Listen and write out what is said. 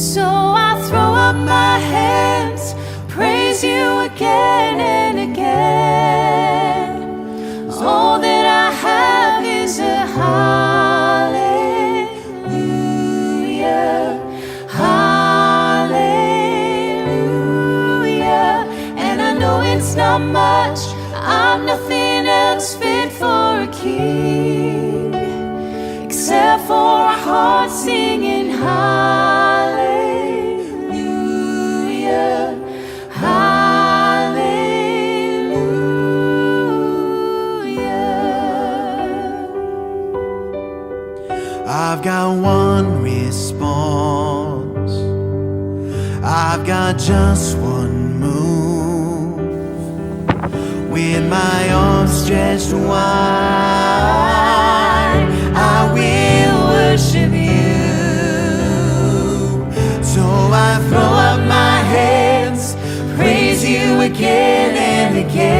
So I throw up my hands, praise you again and again. All that I have is a hallelujah, hallelujah. And I know it's not much, I'm nothing else fit for a king, except for a heart singing hallelujah, hallelujah. I've got one response, I've got just one move. With my arms stretched wide, I will worship you. So I throw up my hands, praise you again and again.